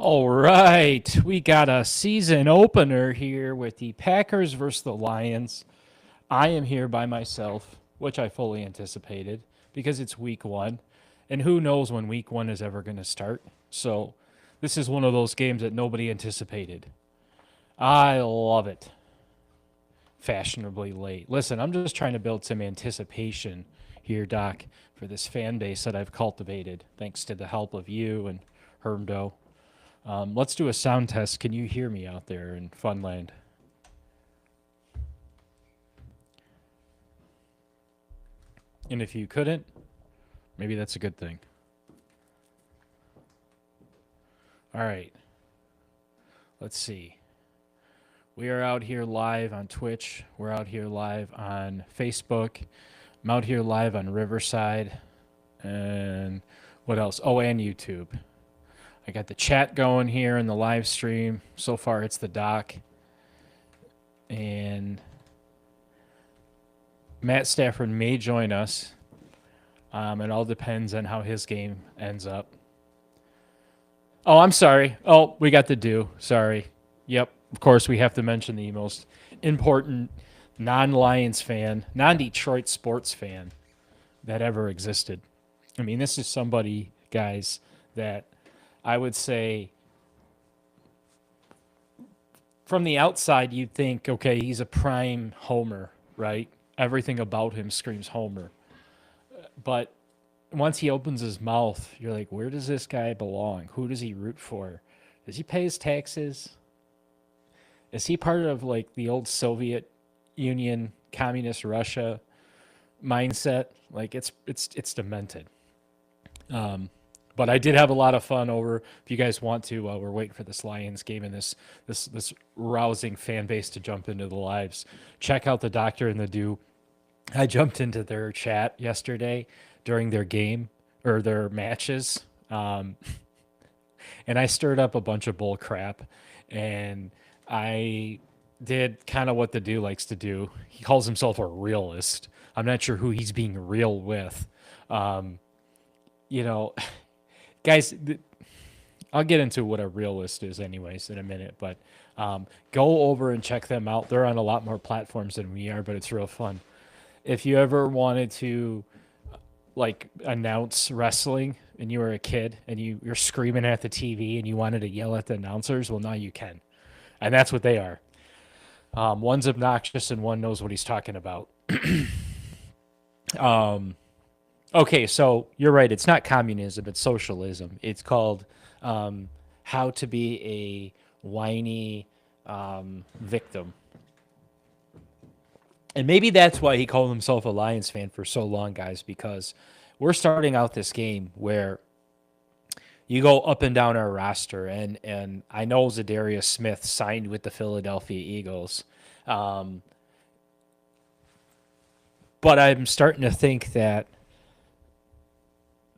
All right, we got a season opener here with the Packers versus the Lions. I am here by myself, which I fully anticipated because it's week one, and who knows when week one is ever going to start. So, this is one of those games that nobody anticipated. I love it. Fashionably late. Listen, I'm just trying to build some anticipation here, Doc, for this fan base that I've cultivated thanks to the help of you and Hermdo. Let's do a sound test. Can you hear me out there in Funland? And if you couldn't, maybe that's a good thing. All right. Let's see. We are out here live on Twitch. We're out here live on Facebook. I'm out here live on Riverside. And what else? Oh, and YouTube. I got the chat going here in the live stream. So far, it's the doc. And Matt Stafford may join us. It all depends on how his game ends up. Oh, I'm sorry. Oh, we got the do. Sorry. Yep. Of course, we have to mention the most important non-Lions fan, non-Detroit sports fan that ever existed. I mean, this is somebody, guys, that I would say from the outside, you'd think, okay, he's a prime homer, right? Everything about him screams homer. But once he opens his mouth, you're like, where does this guy belong? Who does he root for? Does he pay his taxes? Is he part of like the old Soviet Union, communist Russia mindset? Like it's demented. But I did have a lot of fun over. If you guys want to, while we're waiting for this Lions game and this rousing fan base to jump into the lives, check out the Doctor and the Do. I jumped into their chat yesterday during their game or their matches, and I stirred up a bunch of bull crap, and I did kind of what the Do likes to do. He calls himself a realist. I'm not sure who he's being real with. Um, you know, guys, I'll get into what a realist is anyways in a minute, but go over and check them out. They're on a lot more platforms than we are, but it's real fun. If you ever wanted to like announce wrestling and you were a kid and you're screaming at the TV and you wanted to yell at the announcers, well, now you can. And that's what they are. One's obnoxious and one knows what he's talking about. Okay, so you're right. It's not communism, it's socialism. It's called how to be a whiny victim. And maybe that's why he called himself a Lions fan for so long, guys, because we're starting out this game where you go up and down our roster, and I know Zadarius Smith signed with the Philadelphia Eagles, but I'm starting to think that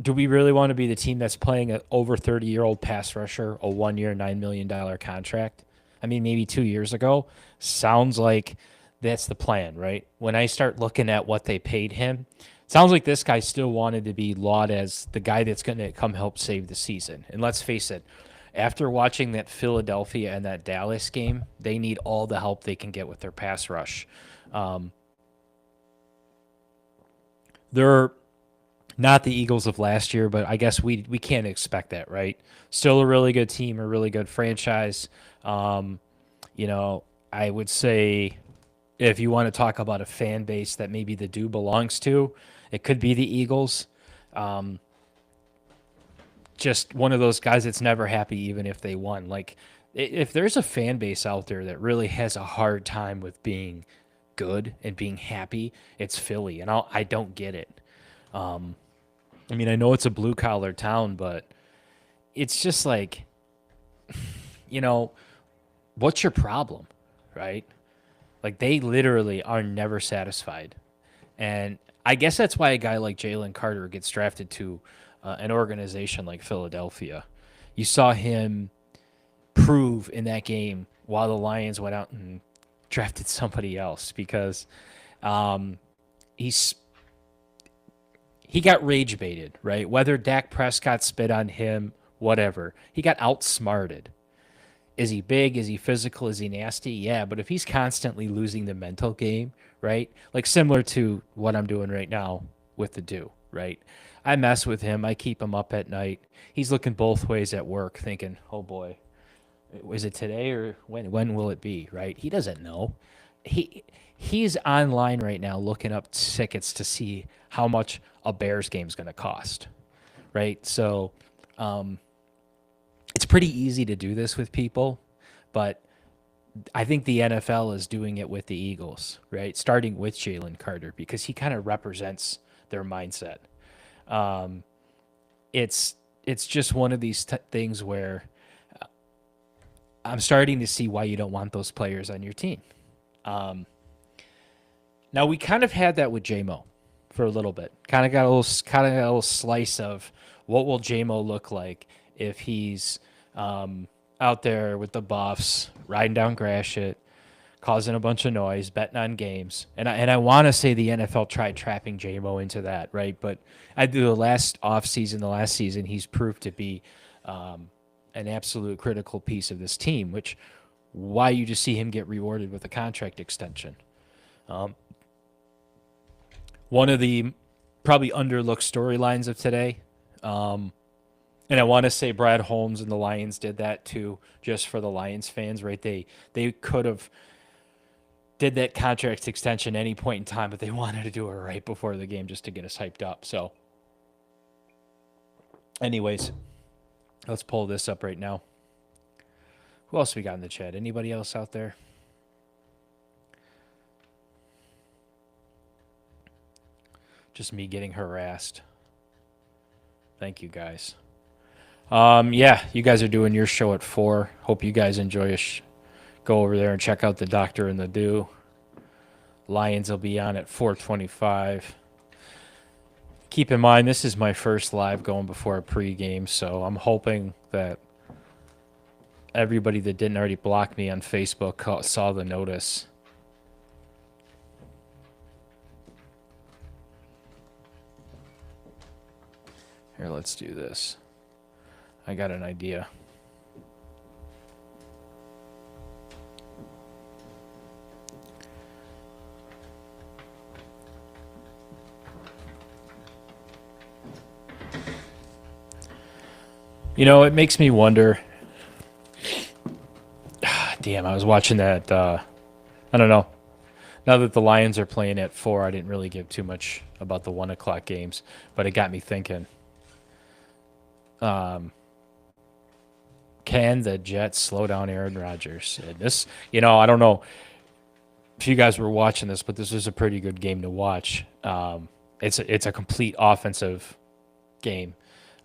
do we really want to be the team that's playing an over 30-year-old pass rusher a 1-year, $9 million contract? I mean, maybe 2 years ago. Sounds like that's the plan, right? When I start looking at what they paid him, sounds like this guy still wanted to be lauded as the guy that's going to come help save the season. And let's face it, after watching that Philadelphia and that Dallas game, they need all the help they can get with their pass rush. They're not the Eagles of last year, but I guess we can't expect that, right? Still a really good team, a really good franchise. You know, I would say if you want to talk about a fan base that maybe the Do belongs to, it could be the Eagles. Just one of those guys that's never happy even if they won. Like, if there's a fan base out there that really has a hard time with being good and being happy, it's Philly, and I don't get it. I mean, I know it's a blue collar town, but it's just like, you know, what's your problem, right? Like they literally are never satisfied, and I guess that's why a guy like Jalen Carter gets drafted to an organization like Philadelphia. You saw him prove in that game while the Lions went out and drafted somebody else because he's he got rage baited, right? Whether Dak Prescott spit on him, whatever. He got outsmarted. Is he big? Is he physical? Is he nasty? Yeah, but if he's constantly losing the mental game, right? Like similar to what I'm doing right now with the do, right? I mess with him. I keep him up at night. He's looking both ways at work, thinking, "Oh boy, is it today or when will it be?" Right? He doesn't know. He he's online right now looking up tickets to see how much a Bears game is going to cost. Right? So it's pretty easy to do this with people, but I think the NFL is doing it with the Eagles, right? Starting with Jalen Carter because he kind of represents their mindset. Um, it's just one of these things where I'm starting to see why you don't want those players on your team. Um, Now we kind of had that with JMO for a little bit. Kind of got a little slice of what will JMO look like if he's out there with the Buffs, riding down grass shit, causing a bunch of noise, betting on games. And I want to say the NFL tried trapping JMO into that, right? But I do the last offseason, the last season, he's proved to be an absolute critical piece of this team, which why you just see him get rewarded with a contract extension. One of the probably underlooked storylines of today. And I want to say Brad Holmes and the Lions did that too, just for the Lions fans, right? They could have did that contract extension any point in time, but they wanted to do it right before the game just to get us hyped up. So, anyways, let's pull this up right now. Who else we got in the chat? Anybody else out there? Just me getting harassed. Thank you guys. Yeah, you guys are doing your show at 4. Hope you guys enjoy go over there and check out the Doctor and the Do. Lions will be on at 4:25. Keep in mind, this is my first live going before a pregame, so I'm hoping that everybody that didn't already block me on Facebook saw the notice. Here, let's do this. I got an idea. You know, it makes me wonder. Damn, I was watching that. I don't know. Now that the Lions are playing at 4, I didn't really give too much about the 1:00 games, but it got me thinking. Can the Jets slow down Aaron Rodgers? And this, I don't know if you guys were watching this, but this was a pretty good game to watch. It's a complete offensive game.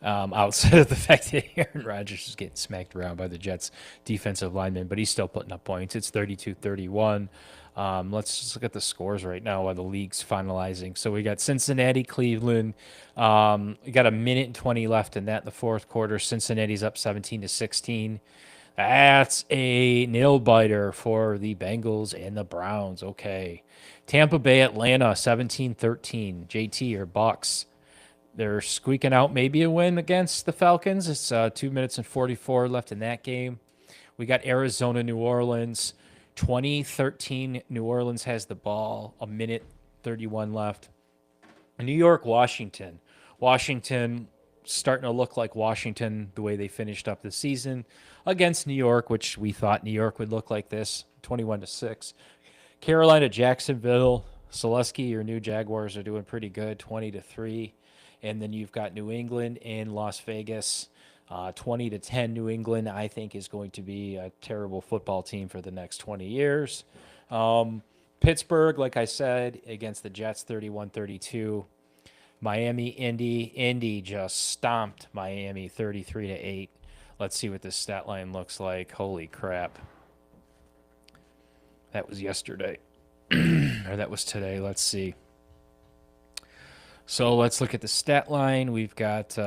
Outside of the fact that Aaron Rodgers is getting smacked around by the Jets defensive lineman, but he's still putting up points. It's 32-31. Let's just look at the scores right now while the league's finalizing. So we got Cincinnati, Cleveland. We got a minute and 20 left in that in the fourth quarter. Cincinnati's up 17-16. That's a nail biter for the Bengals and the Browns. Okay. Tampa Bay, Atlanta, 17-13. JT or Bucks. They're squeaking out maybe a win against the Falcons. It's 2 minutes and 44 left in that game. We got Arizona, New Orleans. 2013, New Orleans has the ball. A minute 31 left. New York, Washington. Washington starting to look like Washington the way they finished up the season against New York, which we thought New York would look like this, 21-6. Carolina, Jacksonville. Selesky, your new Jaguars are doing pretty good, 20-3. And then you've got New England and Las Vegas, 20-10. New England, I think, is going to be a terrible football team for the next 20 years. Pittsburgh, like I said, against the Jets, 31-32. Miami, Indy just stomped Miami, 33-8. Let's see what this stat line looks like. Holy crap! That was yesterday, or that was today. Let's see. So let's look at the stat line. We've got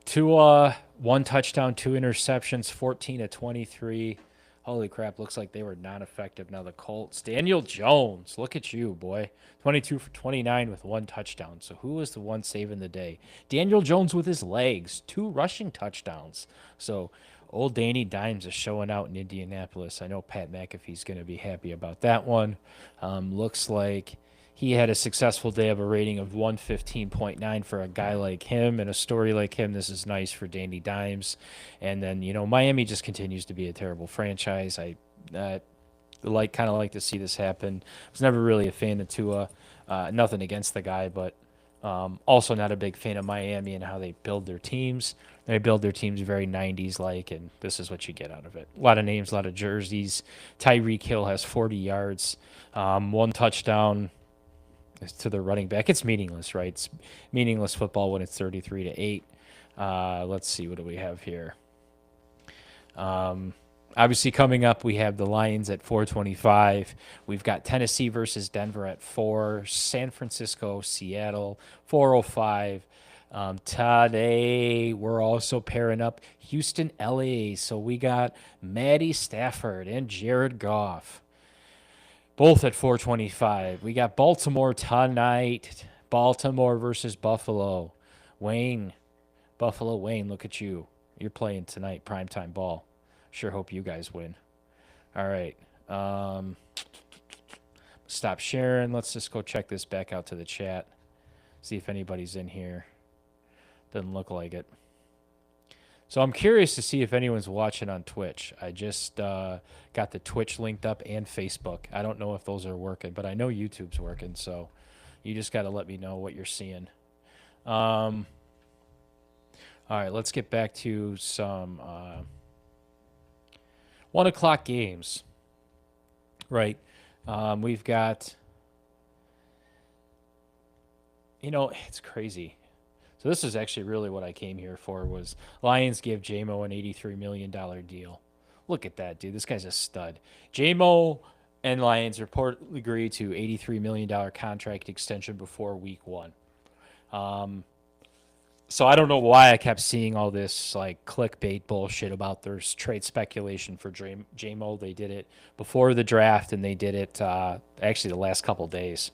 Tua, 1 touchdown, 2 interceptions, 14-23. Holy crap, looks like they were not effective. Now the Colts. Daniel Jones, look at you, boy. 22 for 29 with 1 touchdown. So who was the one saving the day? Daniel Jones with his legs, 2 rushing touchdowns. So old Danny Dimes is showing out in Indianapolis. I know Pat McAfee's going to be happy about that one. Looks like he had a successful day of a rating of 115.9 for a guy like him and a story like him. This is nice for Danny Dimes. And then, Miami just continues to be a terrible franchise. I kind of like to see this happen. I was never really a fan of Tua. Nothing against the guy, but also not a big fan of Miami and how they build their teams. They build their teams very 90s like, and this is what you get out of it. A lot of names, a lot of jerseys. Tyreek Hill has 40 yards, 1 touchdown to the running back. It's meaningless, right? It's meaningless football when it's 33-8. Let's see, what do we have here? Obviously, coming up, we have the Lions at 4:25. We've got Tennessee versus Denver at 4. San Francisco, Seattle, 4:05. Today, we're also pairing up Houston, LA. So we got Matty Stafford and Jared Goff, both at 4:25. We got Baltimore tonight. Baltimore versus Buffalo. Buffalo Wayne, look at you. You're playing tonight, primetime ball. Sure hope you guys win. All right. Stop sharing. Let's just go check this back out to the chat. See if anybody's in here. Doesn't look like it. So I'm curious to see if anyone's watching on Twitch. I just got the Twitch linked up and Facebook. I don't know if those are working, but I know YouTube's working. So you just got to let me know what you're seeing. All right, let's get back to some 1 o'clock games. Right. We've got, it's crazy. So this is actually really what I came here for, was Lions give J-Mo an $83 million deal. Look at that, dude. This guy's a stud. J-Mo and Lions reportedly agreed to $83 million contract extension before week 1. So I don't know why I kept seeing all this like clickbait bullshit about there's trade speculation for J-Mo. They did it before the draft, and they did it actually the last couple days.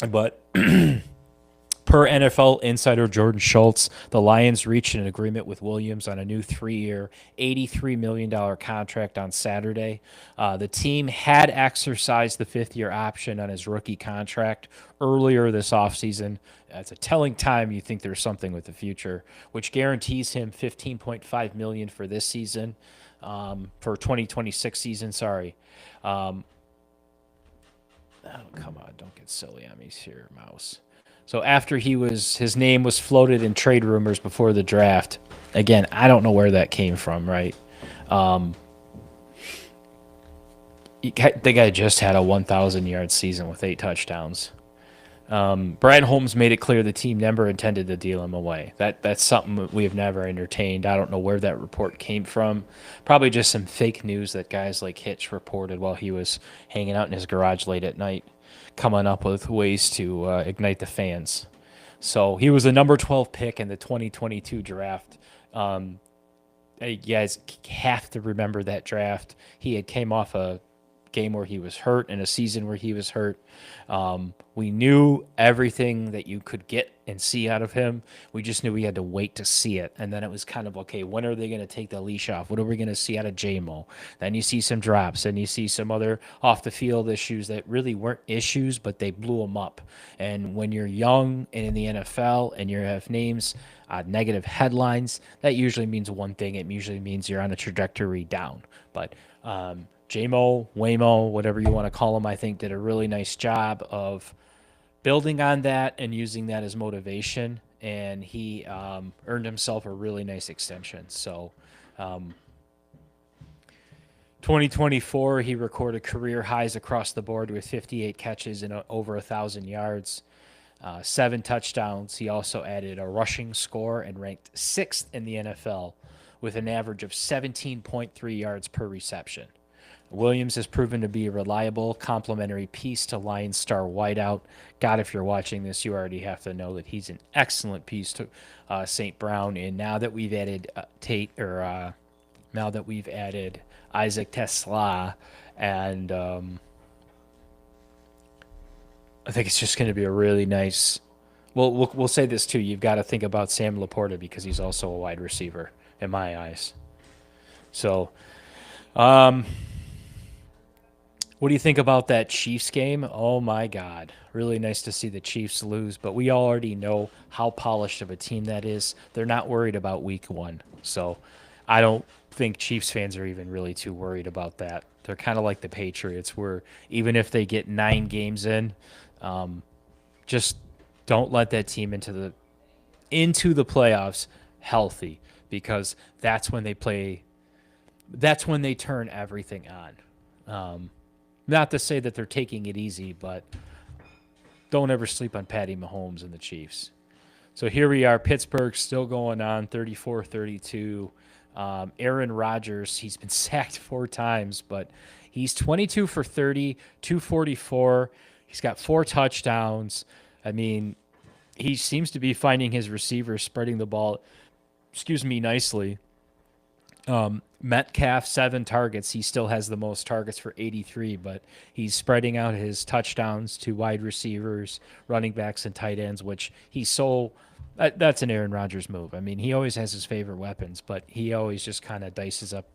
But per NFL insider Jordan Schultz, the Lions reached an agreement with Williams on a new 3-year, $83 million contract on Saturday. The team had exercised the 5th-year option on his rookie contract earlier this offseason. It's a telling time you think there's something with the future, which guarantees him $15.5 million for this season, for 2026 season, sorry. Oh, come on, don't get silly on me here, mouse. So after his name was floated in trade rumors before the draft, again, I don't know where that came from, right? The guy just had a 1,000-yard season with 8 touchdowns. Brad Holmes made it clear the team never intended to deal him away. That's something we have never entertained. I don't know where that report came from. Probably just some fake news that guys like Hitch reported while he was hanging out in his garage late at night, coming up with ways to ignite the fans. So he was a number 12 pick in the 2022 draft. You guys have to remember that draft. He had came off a game where he was hurt and a season where he was hurt. We knew everything that you could get and see out of him. We just knew we had to wait to see it. And then it was kind of, okay, when are they going to take the leash off? What are we going to see out of J-Mo? Then you see some drops, and you see some other off-the-field issues that really weren't issues, but they blew them up. And when you're young and in the NFL and you have names, negative headlines, that usually means one thing. It usually means you're on a trajectory down. But J-Mo, Waymo, whatever you want to call him, I think did a really nice job of building on that and using that as motivation. And he earned himself a really nice extension. So 2024, he recorded career highs across the board with 58 catches and over 1,000 yards, 7 touchdowns. He also added a rushing score and ranked 6th in the NFL with an average of 17.3 yards per reception. Williams has proven to be a reliable, complementary piece to Lions star wideout. God, if you're watching this, you already have to know that he's an excellent piece to St. Brown. And now that we've added now that we've added Isaac Tesla, and I think it's just going to be a really nice. Well, we'll say this too. You've got to think about Sam Laporta because he's also a wide receiver in my eyes. So, um, what do you think about that Chiefs game? Oh my God. Really nice to see the Chiefs lose, but we already know how polished of a team that is. They're not worried about week one. So I don't think Chiefs fans are even really too worried about that. They're kind of like the Patriots, where even if they get 9 games in, um, just don't let that team into the playoffs healthy, because that's when they play. That's when they turn everything on. Not to say that they're taking it easy, but don't ever sleep on Patty Mahomes and the Chiefs. So here we are, Pittsburgh still going on, 34-32. Aaron Rodgers, he's been sacked 4 times, but he's 22 for 30, 244. He's got 4 touchdowns. I mean, he seems to be finding his receivers, spreading the ball, nicely. Metcalf, 7 targets. He still has the most targets for 83, but he's spreading out his touchdowns to wide receivers, running backs, and tight ends, which he's so. That's an Aaron Rodgers move. I mean, he always has his favorite weapons, but he always just kind of dices up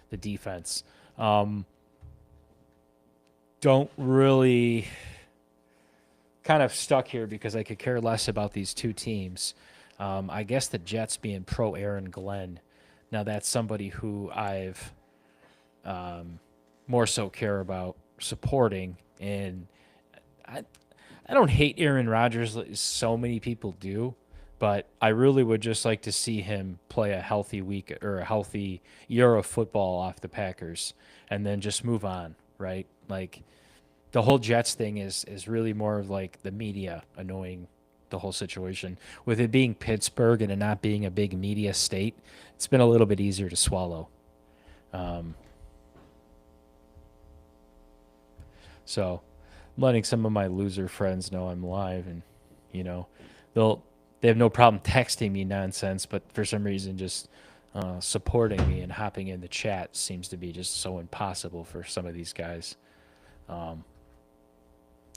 the defense. Don't really. Kind of stuck here because I could care less about these two teams. I guess the Jets being pro Aaron Glenn. Now that's somebody who I've more so care about supporting, and I I don't hate Aaron Rodgers like so many people do, but I really would just like to see him play a healthy week or a healthy year of football off the Packers, and then just move on, right? Like the whole Jets thing is really more of like the media annoying the whole situation. With it being Pittsburgh and it not being a big media state, it's been a little bit easier to swallow. Um, so I'm letting some of my loser friends know I'm live, and you know they'll they have no problem texting me nonsense, but for some reason just supporting me and hopping in the chat seems to be just so impossible for some of these guys. Um,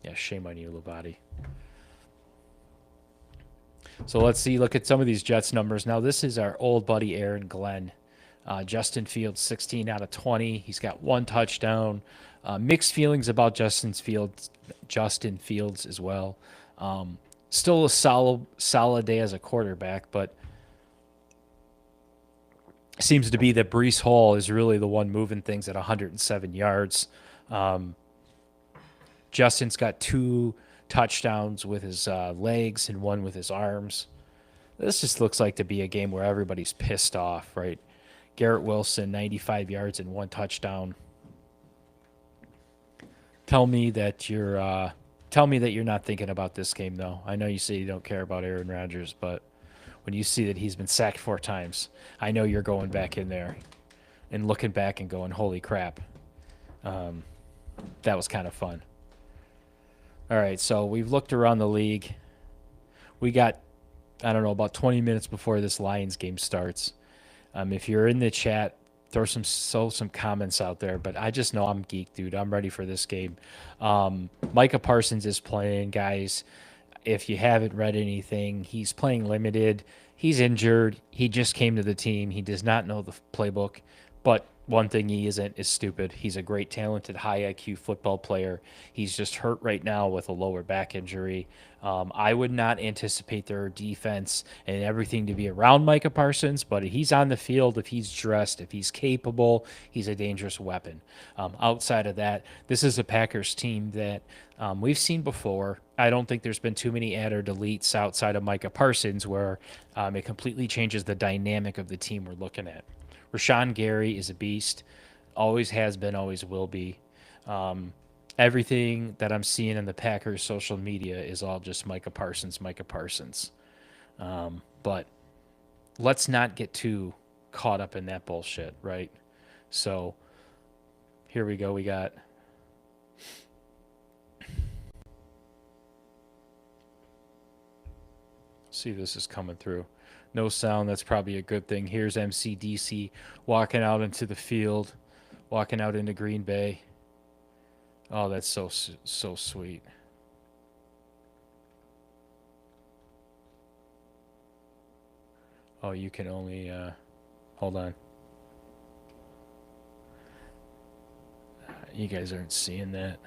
yeah, shame on you, Labati. So let's see. Look at some of these Jets numbers. Now, this is our old buddy Aaron Glenn. Justin Fields, 16 out of 20. He's got 1 touchdown. Mixed feelings about Justin Fields as well. Still a solid day as a quarterback, but seems to be that Brees Hall is really the one moving things at 107 yards. Um, Justin's got 2 touchdowns with his legs and one with his arms. This just looks like to be a game where everybody's pissed off, right? Garrett Wilson, 95 yards and 1 touchdown. Tell me that you're not thinking about this game, though. I know you say you don't care about Aaron Rodgers, but when you see that he's been sacked 4 times, I know you're going back in there and looking back and going, "Holy crap!" Um, that was kind of fun. All right, so we've looked around the league. We got, I don't know, about 20 minutes before this Lions game starts. If you're in the chat, throw some comments out there. But I just know I'm geeked, dude. I'm ready for this game. Micah Parsons is playing, guys. If you haven't read anything, he's playing limited. He's injured. He just came to the team. He does not know the playbook. But one thing he isn't is stupid. He's a great, talented, high IQ football player. He's just hurt right now with a lower back injury. I would not anticipate their defense and everything to be around Micah Parsons, but if he's on the field, if he's dressed, if he's capable, he's a dangerous weapon. Outside of that, this is a Packers team that we've seen before. I don't think there's been too many add or deletes outside of Micah Parsons where it completely changes the dynamic of the team we're looking at. Rashawn Gary is a beast, always has been, always will be. Everything that I'm seeing in the Packers social media is all just Micah Parsons, Micah Parsons. But let's not get too caught up in that bullshit, right? So here we go. We got See if this is coming through. No sound. That's probably a good thing. Here's MCDC walking out into the field, walking out into Green Bay. Oh, that's so sweet. Oh, you can only hold on. You guys aren't seeing that.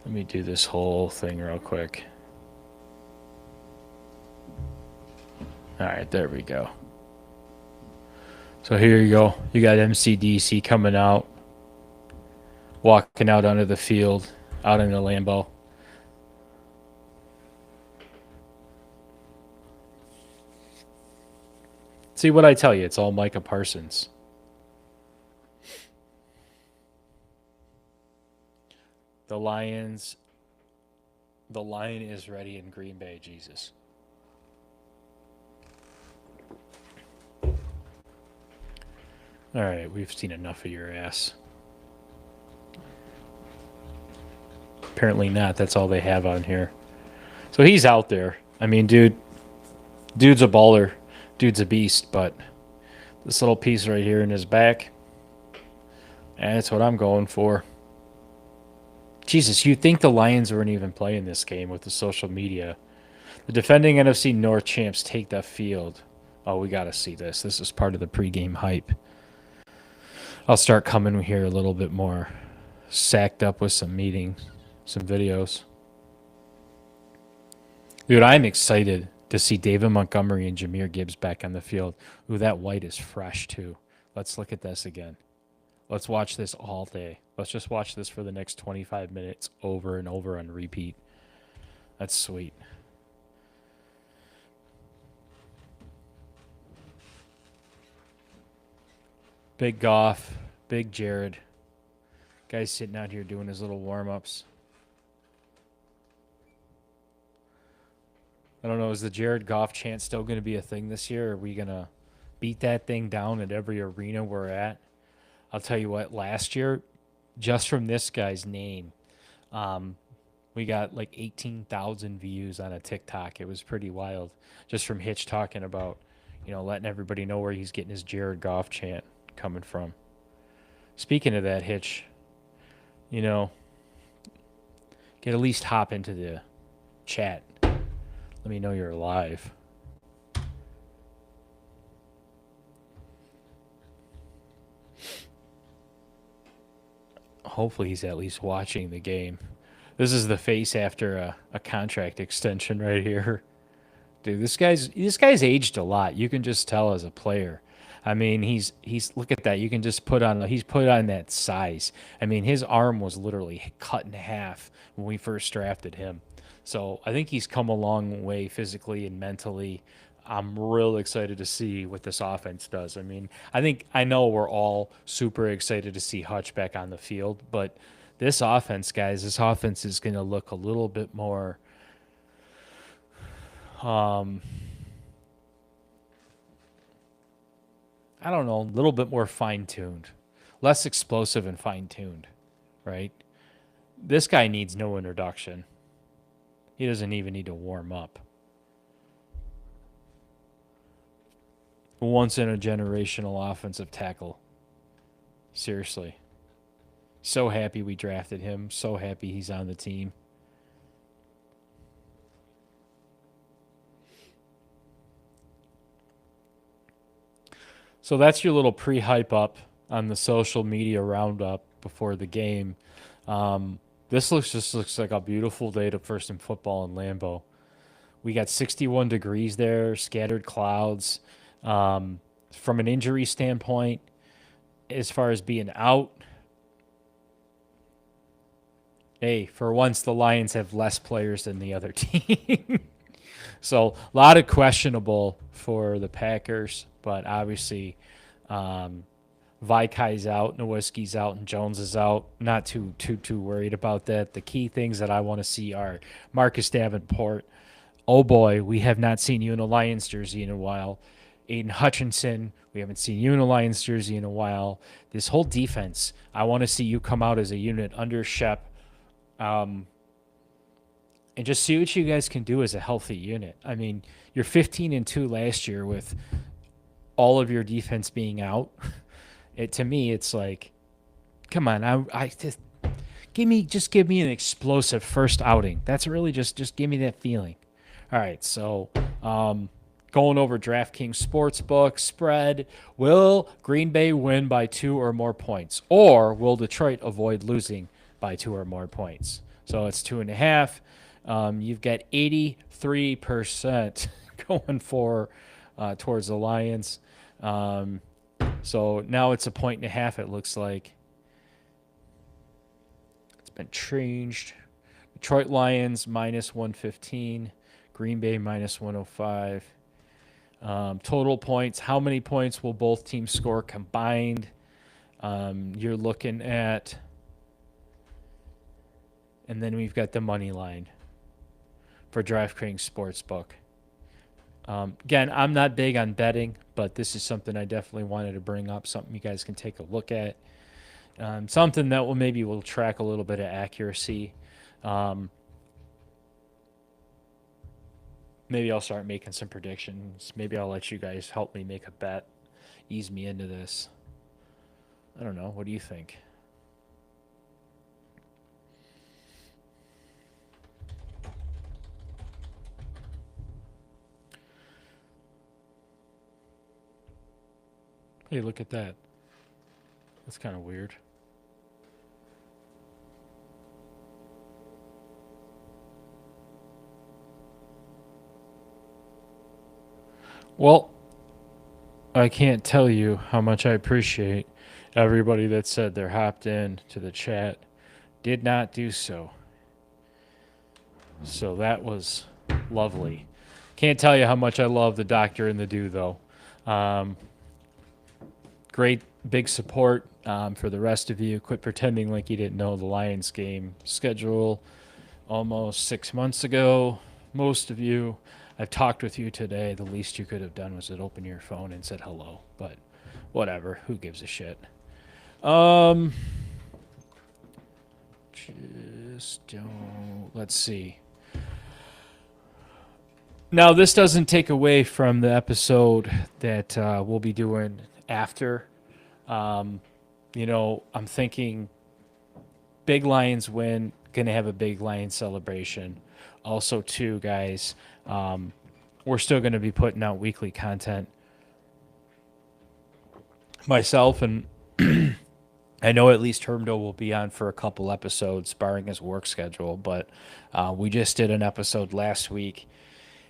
Let me do this whole thing real quick. All right, there we go. So here you go. You got MCDC coming out, walking out onto the field, out in the Lambeau. See what I tell you? It's all Micah Parsons. The Lion is ready in Green Bay, Jesus. All right, we've seen enough of your ass. Apparently not. That's all they have on here. So he's out there. I mean, dude's a baller. Dude's a beast, but this little piece right here in his back, that's what I'm going for. Jesus, you'd think the Lions weren't even playing this game with the social media. The defending NFC North champs take that field. Oh, we got to see this. This is part of the pregame hype. I'll start coming here a little bit more sacked up with some meetings, some videos. Dude, I'm excited to see David Montgomery and Jahmyr Gibbs back on the field. Ooh, that white is fresh, too. Let's look at this again. Let's watch this all day. Let's just watch this for the next 25 minutes over and over on repeat. That's sweet. Big Goff, big Jared. Guy's sitting out here doing his little warm-ups. I don't know, is the Jared Goff chant still going to be a thing this year? Are we going to beat that thing down at every arena we're at? I'll tell you what, last year, just from this guy's name, we got like 18,000 views on a TikTok. It was pretty wild. Just from Hitch talking about, letting everybody know where he's getting his Jared Goff chant coming from. Speaking of that, Hitch, get at least hop into the chat. Let me know you're alive. Hopefully he's at least watching the game. This is the face after a contract extension right here. Dude, this guy's aged a lot. You can just tell as a player. I mean, he's look at that. You can just he's put on that size. I mean, his arm was literally cut in half when we first drafted him. So I think he's come a long way physically and mentally. I'm real excited to see what this offense does. I mean, I know we're all super excited to see Hutch back on the field, but this offense, guys, is going to look a little bit more I don't know, a little bit more fine-tuned, less explosive and fine-tuned, right? This guy needs no introduction. He doesn't even need to warm up. Once in a generational offensive tackle. Seriously. So happy we drafted him. So happy he's on the team. So that's your little pre-hype up on the social media roundup before the game. This looks like a beautiful day for some football in Lambeau. We got 61 degrees there, scattered clouds. From an injury standpoint, as far as being out, hey, for once the Lions have less players than the other team. So a lot of questionable for the Packers, but obviously Vikai's out, Nowinski's out, and Jones is out. Not too worried about that. The key things that I want to see are Marcus Davenport. Oh boy, we have not seen you in a Lions jersey in a while. Aiden Hutchinson, we haven't seen you in a Lions jersey in a while. This whole defense, I want to see you come out as a unit under Shep. and just see what you guys can do as a healthy unit. I mean, you're 15-2 last year with all of your defense being out. To me, it's like, come on, I just give me an explosive first outing. That's really just give me that feeling. All right, so going over DraftKings Sportsbook spread. Will Green Bay win by 2 or more points? Or will Detroit avoid losing by 2 or more points? So it's 2.5. You've got 83% going for towards the Lions. So now it's 1.5. It looks like it's been changed. Detroit Lions -115, Green Bay -105. Total points. How many points will both teams score combined? You're looking at, and then we've got the money line for DraftKings Sportsbook. Again, I'm not big on betting, but this is something I definitely wanted to bring up, something you guys can take a look at. Something that will track a little bit of accuracy. Maybe I'll start making some predictions. Maybe I'll let you guys help me make a bet, ease me into this. I don't know. What do you think? Hey, look at that. That's kind of weird. Well, I can't tell you how much I appreciate everybody that said they're hopped in to the chat. Did not do so. So that was lovely. Can't tell you how much I love the doctor and the do, though. Great big support for the rest of you. Quit pretending like you didn't know the Lions game schedule almost 6 months ago. Most of you, I've talked with you today. The least you could have done was to open your phone and said hello. But whatever. Who gives a shit? Just don't. Let's see. Now, this doesn't take away from the episode that we'll be doing after. I'm thinking big Lions win, going to have a big Lions celebration. Also, too, guys, we're still going to be putting out weekly content. Myself and I know at least Hermdo will be on for a couple episodes, barring his work schedule, but we just did an episode last week,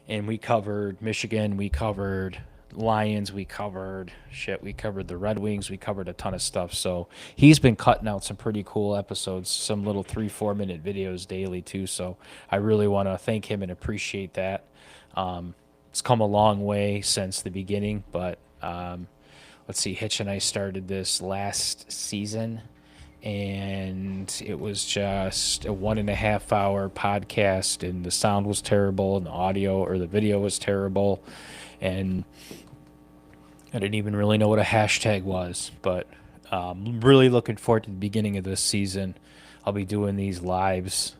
and we covered Michigan, we covered Lions, we covered the Red Wings, we covered a ton of stuff. So he's been cutting out some pretty cool episodes, some little 3-4 minute videos daily too. So I really want to thank him and appreciate that. It's come a long way since the beginning, but let's see, Hitch and I started this last season, and it was just a 1.5 hour podcast, and the sound was terrible, and the video was terrible, and I didn't even really know what a hashtag was, but really looking forward to the beginning of this season. I'll be doing these lives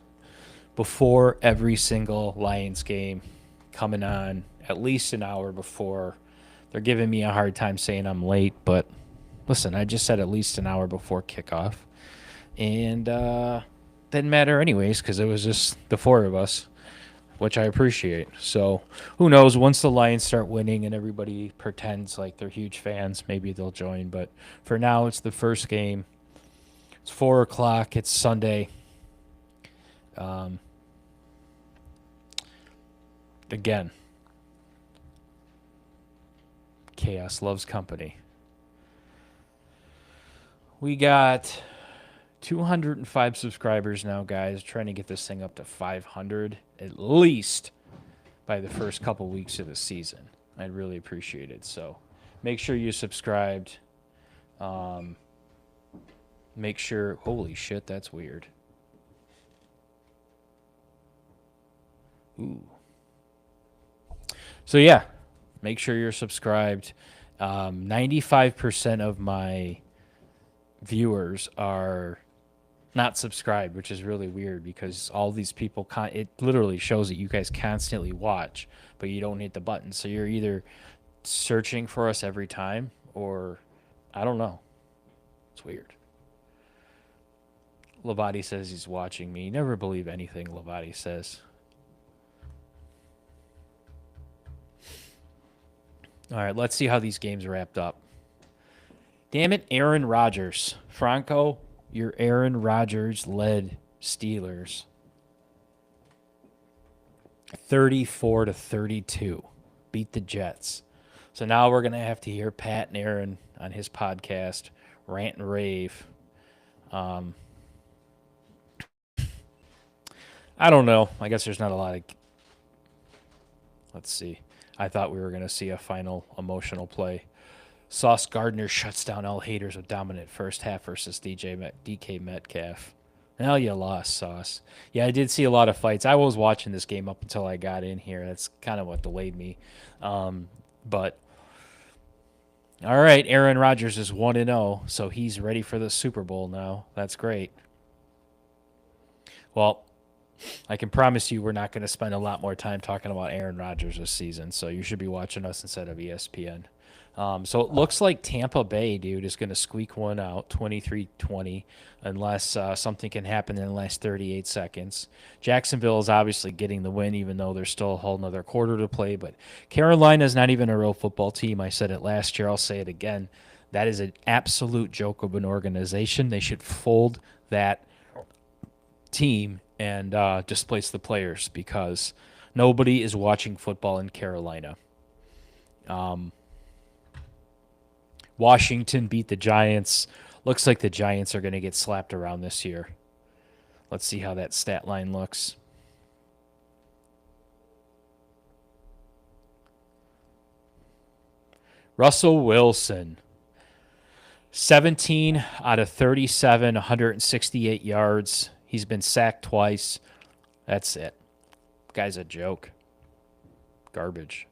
before every single Lions game, coming on at least an hour before. They're giving me a hard time saying I'm late, but listen, I just said at least an hour before kickoff. And didn't matter anyways because it was just the four of us, which I appreciate. So who knows, once the Lions start winning and everybody pretends like they're huge fans, maybe they'll join. But for now, it's the first game. It's 4 o'clock. It's Sunday. Again, chaos loves company. We got 205 subscribers now, guys. Trying to get this thing up to 500 at least by the first couple weeks of the season. I'd really appreciate it. So make sure you subscribed. Make sure. Holy shit, that's weird. Ooh. So yeah, make sure you're subscribed. 95% of my viewers are not subscribed, which is really weird because all these people, it literally shows that you guys constantly watch, but you don't hit the button. So you're either searching for us every time or I don't know. It's weird. Lavati says he's watching me. You never believe anything Lavati says. All right, let's see how these games wrapped up. Damn it, Aaron Rodgers. Franco, your Aaron Rodgers led Steelers 34-32. Beat the Jets. So now we're going to have to hear Pat and Aaron on his podcast rant and rave. I don't know. I guess there's not a lot of. Let's see. I thought we were going to see a final emotional play. Sauce Gardner shuts down all haters with dominant first half versus DK Metcalf. Hell, you lost, Sauce. Yeah, I did see a lot of fights. I was watching this game up until I got in here. That's kind of what delayed me. But all right, Aaron Rodgers is 1-0, so he's ready for the Super Bowl now. That's great. Well, I can promise you we're not going to spend a lot more time talking about Aaron Rodgers this season, so you should be watching us instead of ESPN. So it looks like Tampa Bay, dude, is going to squeak one out, 23-20, unless something can happen in the last 38 seconds. Jacksonville is obviously getting the win, even though there's still a whole nother quarter to play. But Carolina is not even a real football team. I said it last year. I'll say it again. That is an absolute joke of an organization. They should fold that team and displace the players because nobody is watching football in Carolina. Washington beat the Giants. Looks like the Giants are going to get slapped around this year. Let's see how that stat line looks. Russell Wilson, 17 out of 37, 168 yards. He's been sacked twice. That's it. Guy's a joke. Garbage.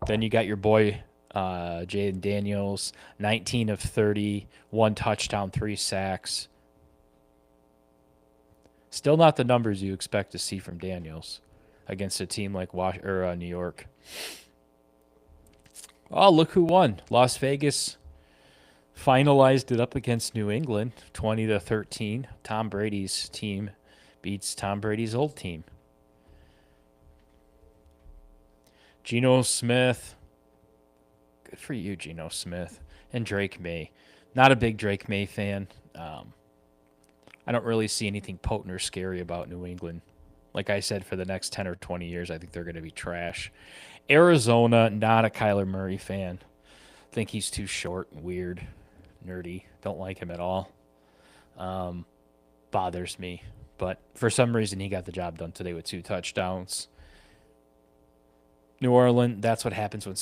Then you got your boy Jaden Daniels, 19 of 30, 1 touchdown, 3 sacks. Still not the numbers you expect to see from Daniels against a team like New York. Oh, look who won. Las Vegas finalized it up against New England, 20-13. Tom Brady's team beats Tom Brady's old team. Geno Smith. Good for you, Geno Smith. And Drake May. Not a big Drake May fan. I don't really see anything potent or scary about New England. Like I said, for the next 10 or 20 years, I think they're going to be trash. Arizona, not a Kyler Murray fan. Think he's too short and weird, nerdy. Don't like him at all. Bothers me. But for some reason, he got the job done today with 2 touchdowns. New Orleans, that's what happens when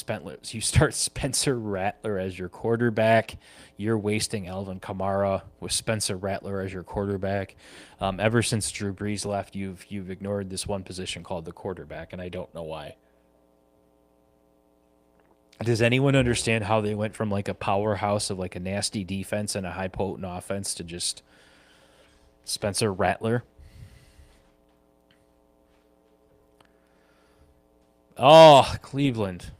you start Spencer Rattler as your quarterback. You're wasting Alvin Kamara with Spencer Rattler as your quarterback. Ever since Drew Brees left, you've ignored this one position called the quarterback, and I don't know why. Does anyone understand how they went from like a powerhouse of like a nasty defense and a high potent offense to just Spencer Rattler? Oh, Cleveland.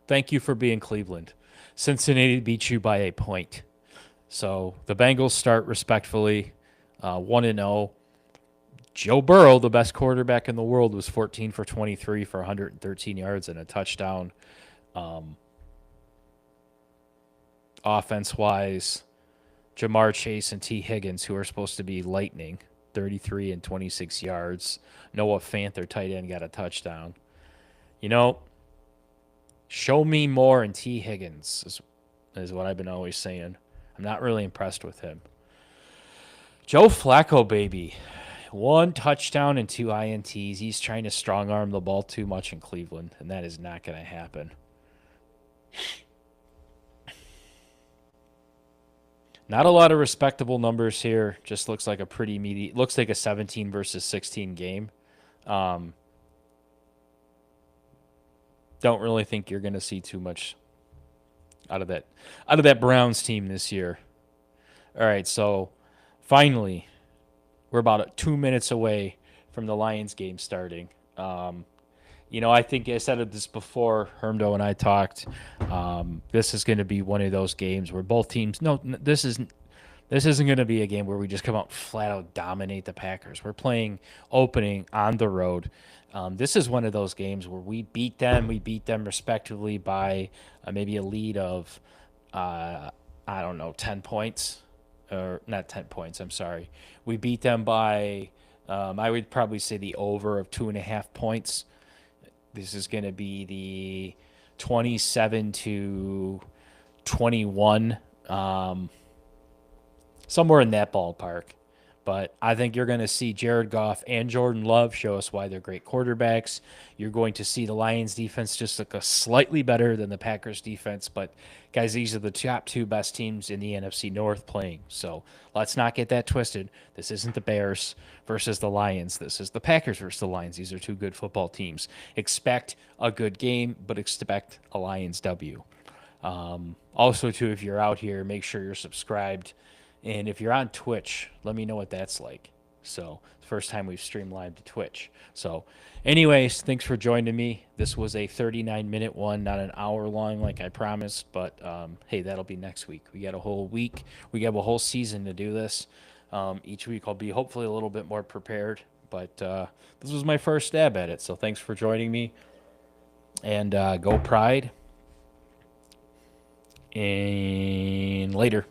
Thank you for being Cleveland. Cincinnati beat you by a point. So the Bengals start respectfully 1-0. Joe Burrow, the best quarterback in the world, was 14 for 23 for 113 yards and a touchdown. Offense-wise, Jamar Chase and T. Higgins, who are supposed to be lightning, 33 and 26 yards. Noah Fant, their tight end, got a touchdown. You know, show me more in T. Higgins is what I've been always saying. I'm not really impressed with him. Joe Flacco, baby. 1 touchdown and 2 INTs. He's trying to strong-arm the ball too much in Cleveland, and that is not going to happen. Not a lot of respectable numbers here. Just looks like a pretty meaty. Looks like a 17 versus 16 game. Don't really think you're going to see too much out of that Browns team this year. All right, so finally, we're about 2 minutes away from the Lions game starting. I think I said this before. Hermdo and I talked. This is going to be one of those games where both teams. No, this isn't going to be a game where we just come out flat out dominate the Packers. We're playing opening on the road. This is one of those games where we beat them. We beat them respectively by maybe a lead of, I don't know, 10 points. Or not 10 points, I'm sorry. We beat them by, I would probably say the over of 2.5 points. This is going to be the 27-21, somewhere in that ballpark. But I think you're going to see Jared Goff and Jordan Love show us why they're great quarterbacks. You're going to see the Lions defense just look a slightly better than the Packers defense. But, guys, these are the top two best teams in the NFC North playing. So let's not get that twisted. This isn't the Bears versus the Lions. This is the Packers versus the Lions. These are two good football teams. Expect a good game, but expect a Lions W. Also, too, if you're out here, make sure you're subscribed. And if you're on Twitch, let me know what that's like. So, first time we've streamed live to Twitch. So, anyways, thanks for joining me. This was a 39-minute one, not an hour long like I promised. But, hey, that'll be next week. We got a whole week. We got a whole season to do this. Each week I'll be hopefully a little bit more prepared. But this was my first stab at it. So, thanks for joining me. And go Pride. And later.